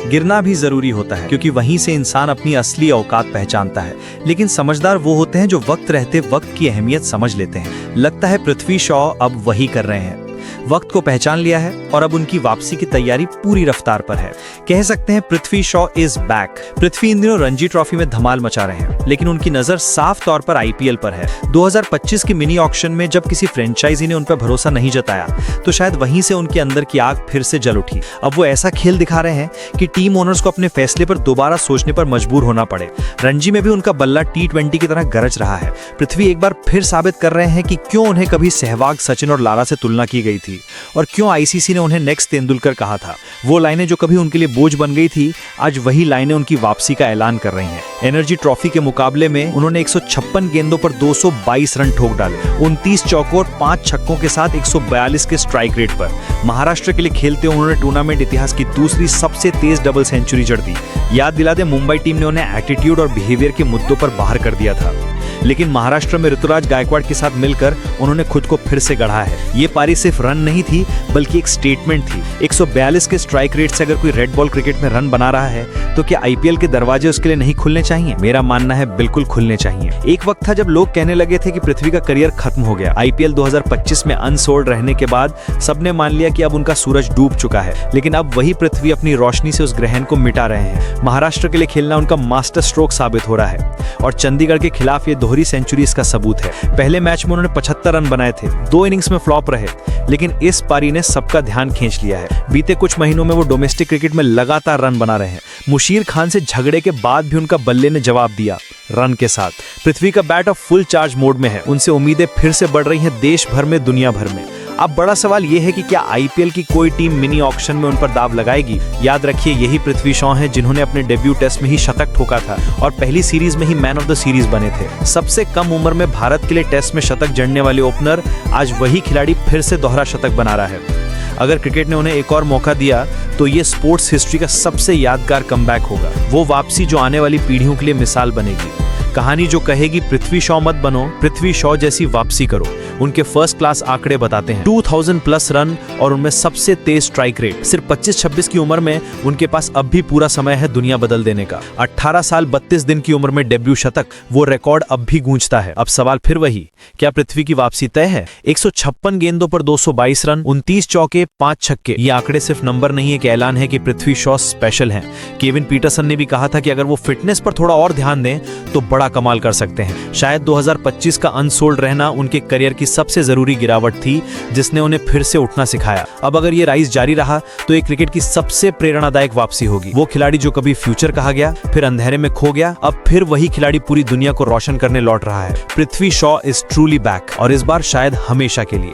गिरना भी जरूरी होता है, क्योंकि वहीं से इंसान अपनी असली औकात पहचानता है। लेकिन समझदार वो होते हैं जो वक्त रहते वक्त की अहमियत समझ लेते हैं। लगता है पृथ्वी शॉ अब वही कर रहे हैं, वक्त को पहचान लिया है और अब उनकी वापसी की तैयारी पूरी रफ्तार पर है। कह सकते हैं पृथ्वी शॉ इज बैक। पृथ्वी इन दिनों रणजी ट्रॉफी में धमाल मचा रहे हैं, लेकिन उनकी नजर साफ तौर पर आईपीएल पर है। 2025 की मिनी ऑक्शन में जब किसी फ्रेंचाइजी ने उन पर भरोसा नहीं जताया, तो शायद वहीं से उनके अंदर की आग फिर से जल उठी। अब वो ऐसा खेल दिखा रहे हैं कि टीम ओनर्स को अपने फैसले पर दोबारा सोचने पर मजबूर होना पड़े। रणजी में भी उनका बल्ला T20 की तरह गरज रहा है। पृथ्वी एक बार फिर साबित कर रहे हैं कि क्यों उन्हें कभी सहवाग, सचिन और लारा से तुलना की गई थी, और क्यों आईसीसी ने उन्हें नेक्स्ट तेंदुलकर कहा था। वो लाइनें जो कभी उनके लिए बोझ बन गई थी, आज वही लाइनें उनकी वापसी का ऐलान कर रही हैं। एनर्जी ट्रॉफी के मुकाबले में उन्होंने 156 गेंदों पर 222 रन ठोक डाले, 29 चौकों और 5 छक्कों के साथ 142 के स्ट्राइक रेट पर। महाराष्ट्र के लिए खेलते उन्होंने टूर्नामेंट इतिहास की दूसरी सबसे तेज डबल सेंचुरी जड़ दी। याद दिला दे, मुंबई टीम ने उन्हें एटीट्यूड और बिहेवियर के मुद्दों पर बाहर कर दिया था, लेकिन महाराष्ट्र में ऋतुराज गायकवाड़ के साथ मिलकर उन्होंने खुद को फिर से गढ़ा है। ये पारी सिर्फ रन नहीं थी, बल्कि एक स्टेटमेंट थी। 142 के स्ट्राइक रेट से अगर कोई रेड बॉल क्रिकेट में रन बना रहा है, तो क्या आईपीएल के दरवाजे उसके लिए नहीं खुलने चाहिए? मेरा मानना है बिल्कुल खुलने चाहिए। एक वक्त था जब लोग कहने लगे थे कि पृथ्वी का करियर खत्म हो गया। आईपीएल 2025 में अनसोल्ड रहने के बाद सबने मान लिया कि अब उनका सूरज डूब चुका है, लेकिन अब वही पृथ्वी अपनी रोशनी से उस ग्रहण को मिटा रहे हैं। महाराष्ट्र के लिए खेलना उनका मास्टर स्ट्रोक साबित हो रहा है, और चंडीगढ़ के खिलाफ ये दोहरी सेंचुरी इसका सबूत है। पहले मैच में उन्होंने 75 रन बनाए थे, 2 इनिंग्स में फ्लॉप रहे, लेकिन इस पारी ने सबका ध्यान खींच लिया है। बीते कुछ महीनों में वो डोमेस्टिक क्रिकेट में लगातार रन बना रहे हैं। मुशीर खान से झगड़े के बाद भी उनका बल्ले ने जवाब दिया रन के साथ। पृथ्वी का बैट अब फुल चार्ज मोड में है। उनसे उम्मीदें फिर से बढ़ रही हैं देश भर में, दुनिया भर में। अब बड़ा सवाल यह है कि क्या आईपीएल की कोई टीम मिनी ऑक्शन में उन पर दाव लगाएगी? याद रखिए, यही पृथ्वी शॉ हैं जिन्होंने अपने डेब्यू टेस्ट में ही शतक ठोका था और पहली सीरीज में ही मैन ऑफ द सीरीज बने थे। सबसे कम उम्र में भारत के लिए टेस्ट में शतक जड़ने वाले ओपनर आज वही खिलाड़ी फिर से दोहरा शतक बना रहा है। अगर क्रिकेट ने उन्हें एक और मौका दिया, तो ये स्पोर्ट्स हिस्ट्री का सबसे यादगार कमबैक होगा। वो वापसी जो आने वाली पीढ़ियों के लिए मिसाल बनेगी। कहानी जो कहेगी पृथ्वी शॉ मत बनो, पृथ्वी शॉ जैसी वापसी करो। उनके फर्स्ट क्लास आंकड़े बताते हैं 2000 प्लस रन और उनमें सबसे तेज स्ट्राइक रेट। सिर्फ 25-26 की उम्र में उनके पास अब भी पूरा समय है दुनिया बदल देने का। 18 साल 32 दिन की उम्र में डेब्यू शतक, वो रिकॉर्ड अब भी गूंजता है। अब सवाल फिर वही, क्या पृथ्वी की वापसी तय है? 156 गेंदों पर 222 रन, 29 चौके, 5 छक्के। ये आंकड़े सिर्फ नंबर नहीं है, कि ऐलान है कि पृथ्वी शॉ स्पेशल हैं। केविन पीटरसन ने भी कहा था कि अगर वो फिटनेस पर थोड़ा और ध्यान दें तो बड़ा कमाल कर सकते हैं। शायद 2025 का अनसोल्ड रहना उनके करियर की सबसे जरूरी गिरावट थी, जिसने उन्हें फिर से उठना सिखाया। अब अगर ये राइज जारी रहा, तो एक क्रिकेट की सबसे प्रेरणादायक वापसी होगी। वो खिलाड़ी जो कभी फ्यूचर कहा गया, फिर अंधेरे में खो गया, अब फिर वही खिलाड़ी पूरी दुनिया को रोशन करने लौट रहा है। Prithvi Shaw is truly back, और इस बार शायद हमेशा के लिए।